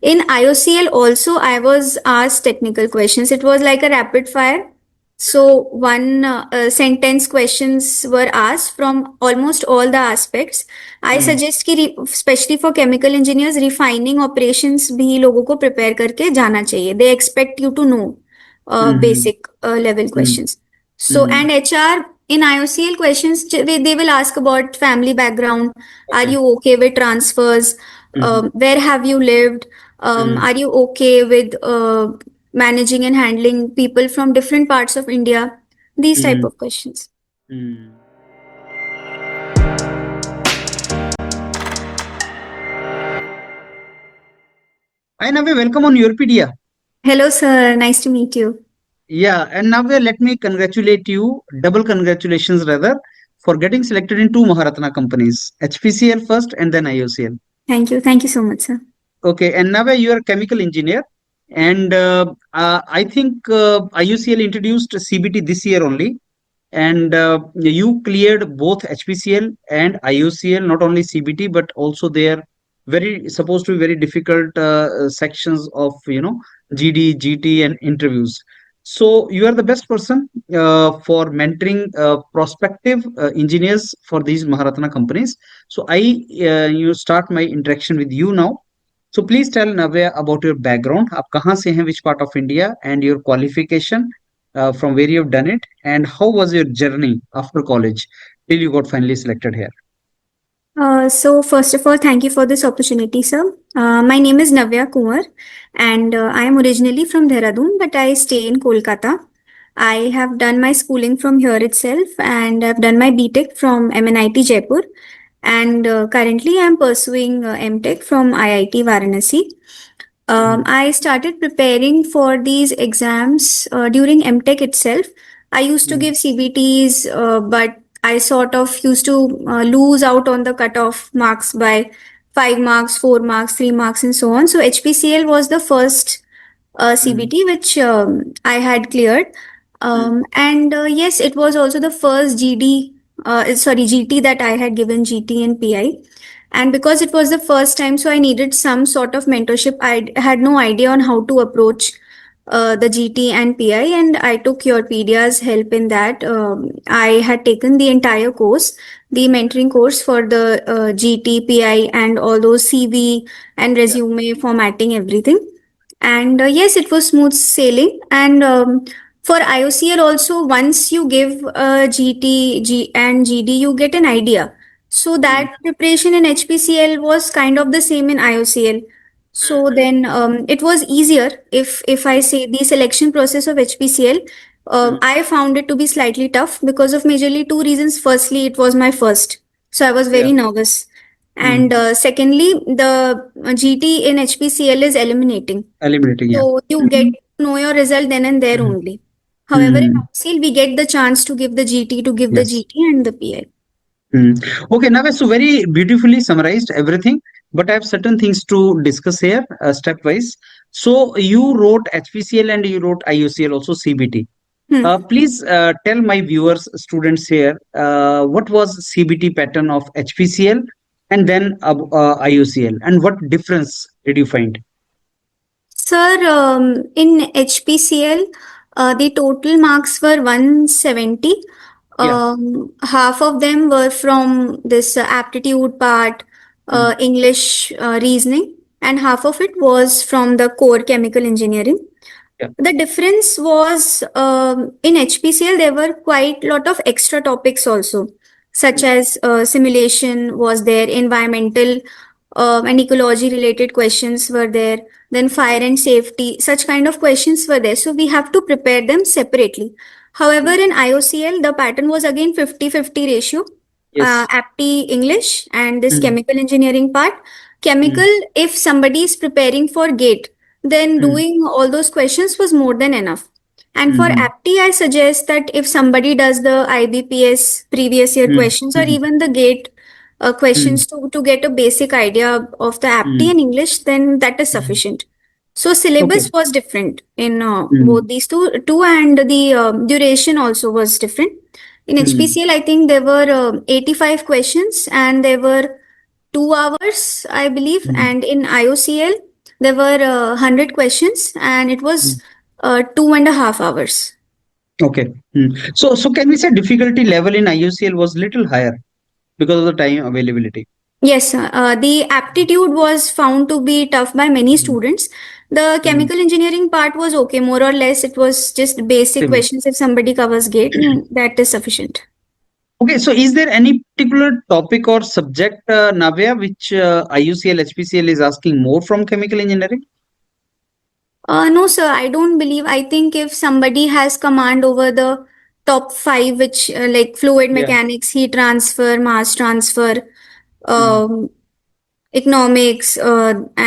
In IOCL also, I was asked technical questions. It was like a rapid fire. So one sentence questions were asked from almost all the aspects. I Hmm. suggest कि especially for chemical engineers, refining operations भी लोगों को prepare करके जाना चाहिए. They expect you to know Hmm. basic level Hmm. questions. So Hmm. and HR in IOCL questions, they will ask about family background. Are Okay. you okay with transfers? Hmm. Where have you lived? Hmm. Are you okay with managing and handling people from different parts of India? These type Hmm. of questions. Hmm. Hi Navya, welcome on Europedia. Hello, sir. Nice to meet you. Yeah, and Navya, let me congratulate you, double congratulations rather, for getting selected in two Maharatna companies, HPCL first and then IOCL. Thank you. Thank you so much, sir. Okay, and Navya, you are a chemical engineer, and I think IUCL introduced CBT this year only, and you cleared both HPCL and IOCL, not only CBT but also their very supposed to be very difficult sections of GD, GT, and interviews. So you are the best person for mentoring prospective engineers for these Maharatna companies. So I you start my interaction with you now. So please tell Navya about your background. आप कहाँ से हैं, which part of India, and your qualification, from where you've done it, and how was your journey after college till you got finally selected here. So first of all, thank you for this opportunity, sir. My name is Navya Kumar, and I am originally from Dehradun, but I stay in Kolkata. I have done my schooling from here itself, and I've done my BTech from MNIT Jaipur, and currently I'm pursuing MTech from IIT Varanasi. Mm, I started preparing for these exams during MTech itself. I used to mm, give CBTs, but I sort of used to lose out on the cutoff marks by 5 marks, 4 marks, 3 marks, and so on. So HPCL was the first mm, CBT which I had cleared. mm, And yes, it was also the first GT that I had given GT and PI. And because it was the first time, so I needed some sort of mentorship. I had no idea on how to approach the GT and PI, and I took Yourpedia's help in that. I had taken the entire course, the mentoring course for the GT, PI, and all those CV and yeah. resume formatting, everything. And yes, it was smooth sailing. And for IOCL also, once you give and GD, you get an idea. So Mm, that preparation in HPCL was kind of the same in IOCL. So mm, then it was easier. If I mm, say the selection process of HPCL, mm, I found it to be slightly tough because of majorly two reasons. Firstly, it was my first, so I was yeah. very nervous. And Mm, secondly, the GT in HPCL is eliminating. eliminating, yeah. So you get Mm, to know your result then and there mm, only. However, in mm, ICL, we get the chance to give the GT, to give the yes. GT and the PI. Mm. Okay, Navya, so very beautifully summarized everything, but I have certain things to discuss here stepwise. So you wrote HPCL and you wrote IUCL, also CBT. Hmm. Please tell my viewers, students here, what was CBT pattern of HPCL and then IUCL, and what difference did you find? Sir, in HPCL, the total marks were 170. Yeah. Half of them were from this aptitude part, Mm, English reasoning, and half of it was from the core chemical engineering. yeah. The difference was in HPCL, there were quite a lot of extra topics also, such Mm, as simulation was there, environmental and ecology related questions were there, then fire and safety, such kind of questions were there. So we have to prepare them separately. However, mm, in IOCL, the pattern was again 50-50 ratio, yes. APTI English and this Mm, chemical engineering part. mm, Chemical, if somebody is preparing for GATE, then mm, doing all those questions was more than enough. And for mm, APTI, I suggest that if somebody does the IBPS previous year mm, questions or mm, even the GATE mm, questions to get a basic idea of the APTI mm, and English, then that is mm. sufficient. So Okay. syllabus was different in Mm, both these two, and the duration also was different. In mm, HPCL, I think there were 85 questions and there were 2 hours, I believe. mm, And in IOCL, There were 100 questions, and it was 2.5 hours. Okay. So can we say difficulty level in IUCL was little higher because of the time availability? Yes, the aptitude was found to be tough by many Mm. students. The Mm. chemical engineering part was okay, more or less. It was just basic Similar. questions. If somebody covers GATE, that is sufficient. Okay, so is there any particular topic or subject, Navya, which IUCL, HPCL is asking more from chemical engineering? No, sir, I don't believe. I think if somebody has command over the top five, which like fluid Yeah. mechanics, heat transfer, mass transfer, Mm. um, economics,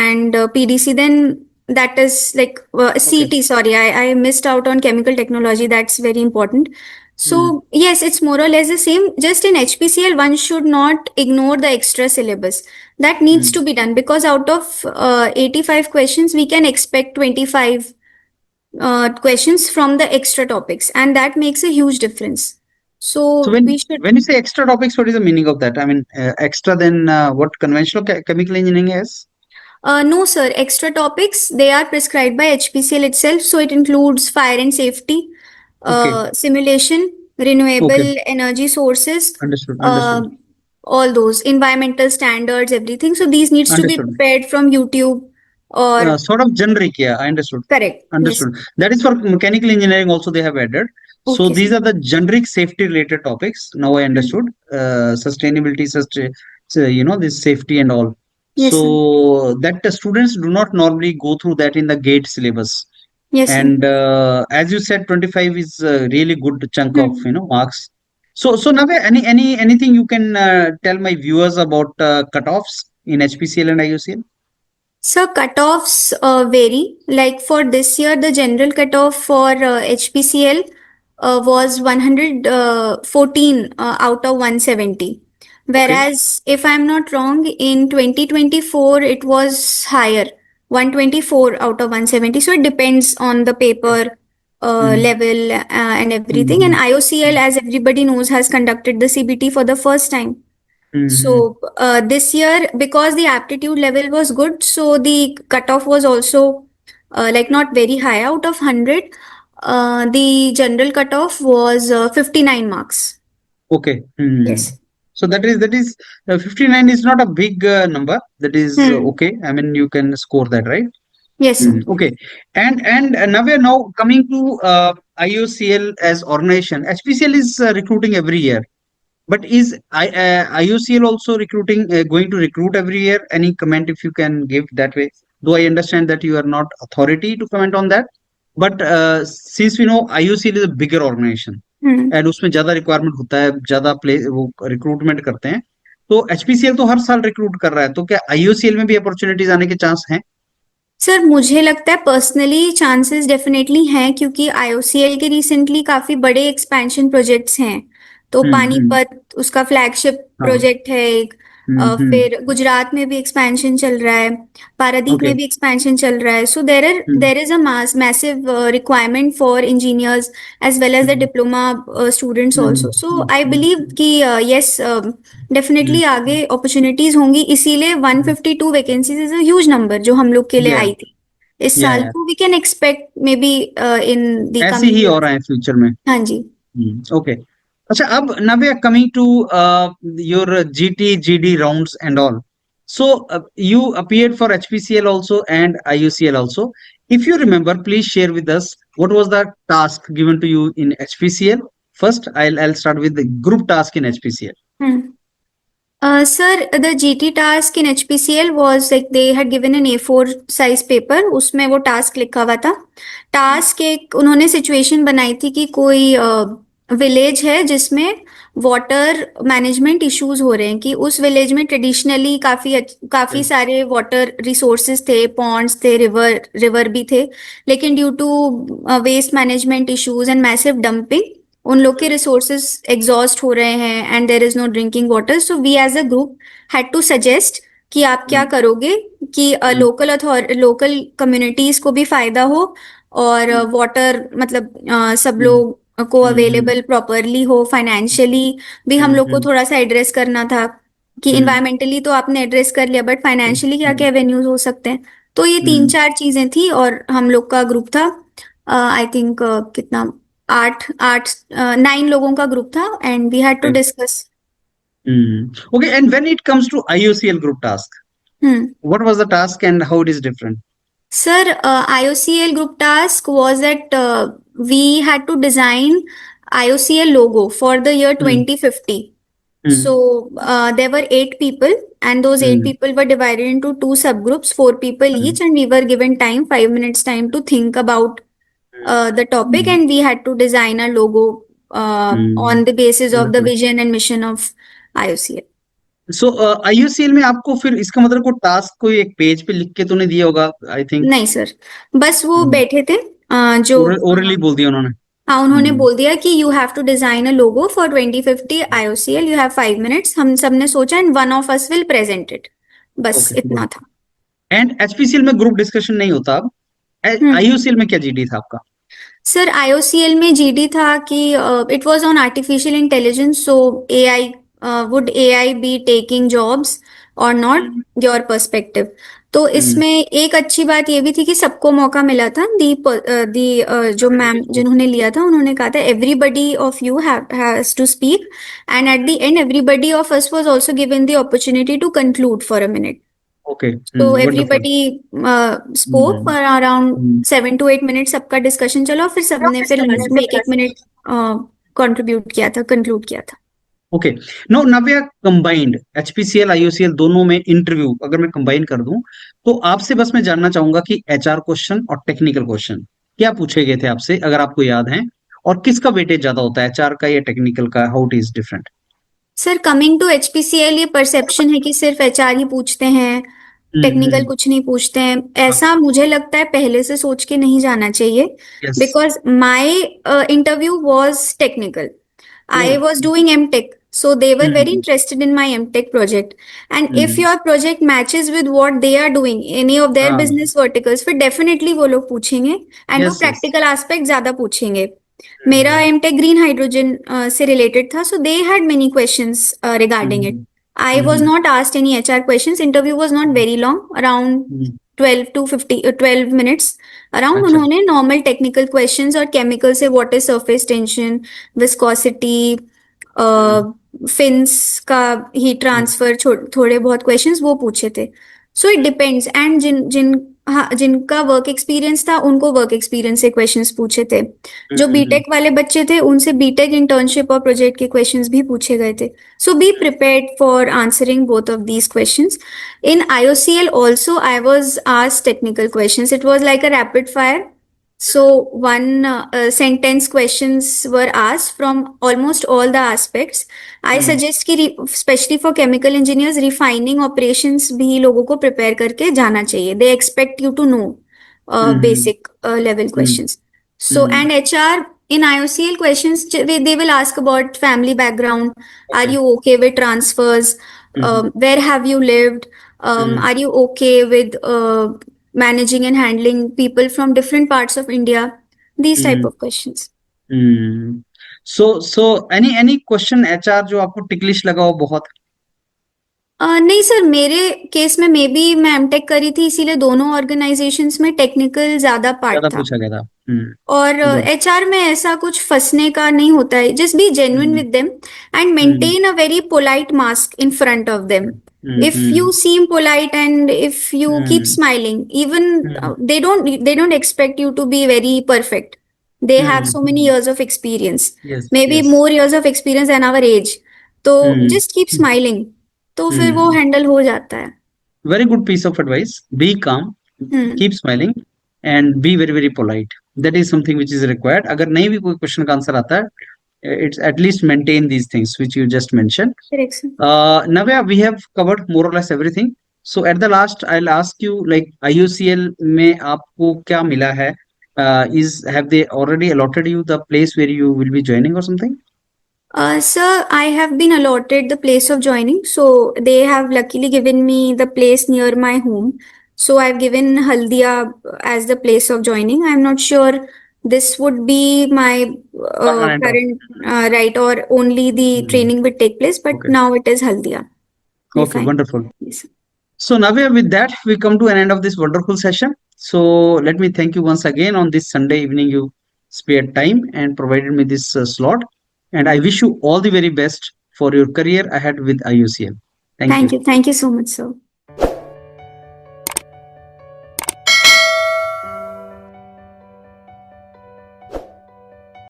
and PDC, then that is like Okay. CT. Sorry, I missed out on chemical technology. That's very important. Mm. So, yes, it's more or less the same. Just in HPCL, one should not ignore the extra syllabus. That needs Mm. to be done because out of 85 questions, we can expect 25 questions from the extra topics, and that makes a huge difference. So So, we should. when you say extra topics, what is the meaning of that? I mean, extra than what conventional chemical engineering has? No, sir. Extra topics, they are prescribed by HPCL itself. So it includes fire and safety, Okay. simulation, Okay. renewable energy sources, Understood. uh, Understood. all those environmental standards, everything. So these needs to be Understood. prepared from YouTube or Sort of generic, yeah, I understood. correct. Yes. Understood. That is for mechanical engineering also they have added. So Okay, these sir. are the generic safety related topics. Now I Hmm. understood. Sustainability, so, this safety and all. Yes, sir. So that the students do not normally go through that in the GATE syllabus. Yes, sir. And as you said, 25 is a really good chunk of Hmm. marks. So now anything you can tell my viewers about cutoffs in HPCL and IUCL? So cutoffs vary. Like for this year, the general cutoff for HPCL was 114 out of 170. Okay. Whereas, if I'm not wrong, in 2024 it was higher, 124 out of 170. So it depends on the paper Mm. level and everything. And Mhm. IOCL, as everybody knows, has conducted the CBT for the first time. Mhm. So this year, because the aptitude level was good, so the cutoff was also like not very high. Out of 100, the general cutoff was 59 marks. Okay. Hmm. Yes. So that is 59 is not a big number. That is Hmm. okay. I mean, you can score that, right? Yes, sir. Okay. And now we are now coming to IOCL as organization. HPCL is recruiting every year. But is IOCL also recruiting, going to recruit every year? Any comment if you can give that way? Though I understand that you are not authority to comment on that, but since we know IOCL is a bigger organization Hmm. And उसमें ज्यादा requirement होता है, ज्यादा play वो recruitment करते हैं, तो HPCL तो हर साल रिक्रूट कर रहा है, तो क्या आईओसीएल में भी अपॉर्चुनिटीज आने के चांस हैं? सर मुझे लगता है पर्सनली चांसेस डेफिनेटली हैं क्योंकि आईओसीएल के रिसेंटली काफी बड़े एक्सपेंशन प्रोजेक्ट्स हैं तो हम्म। पानीपत उसका फ्लैगशिप हाँ। प्रोजेक्ट है एक हम्म। फिर गुजरात में भी एक्सपेंशन चल रहा है पारादीप ओके। में भी एक्सपेंशन चल रहा है so there is a massive requirement for engineers as well as the diploma students also so I believe कि यस डेफिनेटली आगे अपॉर्चुनिटीज होंगी इसीलिए 152 vacancies is a huge number जो हम लोग के लिए या आई थी इस या साल या को we can expect maybe in the ऐसे कमिंग ही हो ईयर। रहा है फ्यूचर में। हाँ जी। ओके। अच्छा, अब Navya, coming to your GT GD rounds and all, so you appeared for HPCL also and IUCL also. If you remember, please share with us what was the task given to you in HPCL. First, I'll start with the group task in HPCL. Sir, the GT task in HPCL was like they had given an A4 size paper, उसमें वो task लिखा हुआ था। Task एक उन्होंने situation बनाई थी कि कोई विलेज है जिसमें वाटर मैनेजमेंट इश्यूज हो रहे हैं कि उस विलेज में ट्रेडिशनली काफी सारे वाटर रिसोर्सेज थे, पॉन्ड्स थे, रिवर भी थे, लेकिन due to waste management issues and massive dumping उन लोग के रिसोर्सेज एग्जॉस्ट हो रहे हैं and there is no drinking water so we as a group had to suggest कि आप क्या करोगे कि लोकल कम्युनिटीज को भी फायदा हो और वाटर मतलब सब लोग को अवेलेबल प्रॉपरली हो फाइनेंशियली भी हम लोग को थोड़ा सा एड्रेस करना था कि इन्वायरमेंटली तो आपने एड्रेस कर लिया बट फाइनेंशियली क्या क्या एवेन्यूज हो सकते हैं तो ये तीन हम्म, चार चीजें थी और हम लोग का ग्रुप था, आई थिंक कितना, आठ आठ 9 लोगों का ग्रुप था and we had to okay. Discuss. Okay, and when it comes to IOCL group task, hmm. what was the task and how it is different? Sir, IOCL group task was that we had to design IOCL logo for the year Hmm. 2050. Hmm. So there were 8 people, and those eight Hmm. people were divided into two subgroups, 4 people Hmm. each, and we were given time, 5 minutes time to think about the topic, Hmm. and we had to design a logo Hmm. on the basis of the Wonderful. vision and mission of IOCL. So IUCL में आपको फिर इसका मतलब को task कोई एक page पे लिख के तो नहीं दिया होगा, आई थिंक नहीं सर, बस वो बैठे थे जो ओरली बोल दिया उन्होंने. हाँ, उन्होंने हम्म. बोल दिया कि you have to design a logo for 2050 IOCL, you have 5 minutes. हम सब ने सोचा and one of us will present it. बस ओके, इतना गुड. था. एंड HPCL में ग्रुप डिस्कशन नहीं होता अब. हम्म. IUCL में क्या GD था आपका? सर IOCL में जीडी था कि it was on artificial intelligence, so AI, would AI be taking jobs और नॉट, हम्म. Your perspective. तो हम्म. इसमें एक अच्छी बात ये भी थी कि सबको मौका मिला था. दी जो मैम जिन्होंने लिया था उन्होंने कहा था everybody of you has to speak, and at the end everybody of us was also given the opportunity to conclude for a minute. Okay. तो wonderful. Everybody spoke for around 7 to 8 minutes. सबका discussion चला और फिर सबने फिर last में 1 1 minute contribute किया था, कंक्लूड किया था. ओके. नो नव्या, कंबाइंड HPCL IUCL दोनों में इंटरव्यू अगर मैं कंबाइन कर दूं तो आपसे बस मैं जानना चाहूंगा कि HR क्वेश्चन और टेक्निकल क्वेश्चन क्या पूछे गए थे आपसे, अगर आपको याद है, और किसका वेटेज ज्यादा होता है, HR का या टेक्निकल का, how it is different? Sir coming to HPCL, ये परसेप्शन है कि सिर्फ एचआर ही पूछते हैं, टेक्निकल कुछ नहीं पूछते हैं. ऐसा मुझे लगता है पहले से सोच के नहीं जाना चाहिए, yes. Because my interview was technical. Oh. I was doing MTech, so they were very interested in my MTech project. And if your project matches with what they are doing, any of their हाँ. business verticals, फिर definitely वो लोग पूछेंगे and वो yes. Yes. practical aspect ज्यादा पूछेंगे. मेरा MTech green hydrogen से related था, so they had many questions regarding it. I was not asked any HR questions. Interview was not very long, around 12 to 50 12 minutes. Around अच्छा. उन्होंने normal technical questions और chemical से what is surface tension, viscosity, fins का heat transfer, थोड़े बहुत questions वो पूछे थे. So it depends. एंड हाँ, जिनका वर्क एक्सपीरियंस था उनको वर्क एक्सपीरियंस से क्वेश्चंस पूछे थे. जो बीटेक वाले बच्चे थे उनसे बीटेक इंटर्नशिप और प्रोजेक्ट के क्वेश्चंस भी पूछे गए थे. So be prepared for answering both of these questions. In IOCL also, I was asked technical questions. It was like a rapid fire. So one sentence questions were asked from almost all the aspects. I suggest कि especially for chemical engineers, refining operations भी लोगों को prepare करके जाना चाहिए. They expect you to know basic level questions. So and HR in IOCL questions, they will ask about family background. Are you okay with transfers? Where have you lived? Are you okay with managing and handling people from different parts of India? These type of questions. So any question HR जो आपको ticklish लगा हो बहुत? नहीं sir, मेरे case में may be मैं MTech करी थी इसीलिए दोनों ऑर्गेनाइजेशंस में टेक्निकल ज्यादा पार्ट ज्यादा था. पूछा गया था. और गुड. एचआर में ऐसा कुछ फंसने का नहीं होता है. Just be genuine with them and maintain a very polite mask in front of them. If you seem polite and if you keep smiling, even they don't expect you to be very perfect. They have so many years of experience, yes. maybe yes. more years of experience than our age. तो just keep smiling. तो फिर वो handle हो जाता है. Very good piece of advice. Be calm, hmm. keep smiling, and be very very polite. That is something which is required. अगर नहीं भी कोई क्वेश्चन का आंसर आता है, it's at least maintain these things which you just mentioned. Correct, sir. Navya, we have covered more or less everything. So at the last, I'll ask you, like IUCL में आपको क्या मिला है? Have they already allotted you the place where you will be joining or something? Sir, I have been allotted the place of joining. So they have luckily given me the place near my home. So I've given Haldia as the place of joining. I'm not sure this would be my Permanent. current right, or only the training would take place, but Okay. now it is Haldia. Okay, Fine. wonderful. Yes. So Navya, with that, we come to an end of this wonderful session. So let me thank you once again on this Sunday evening. You spared time and provided me this slot. And I wish you all the very best for your career ahead with IUCL. Thank Thank you. you. Thank you so much, sir.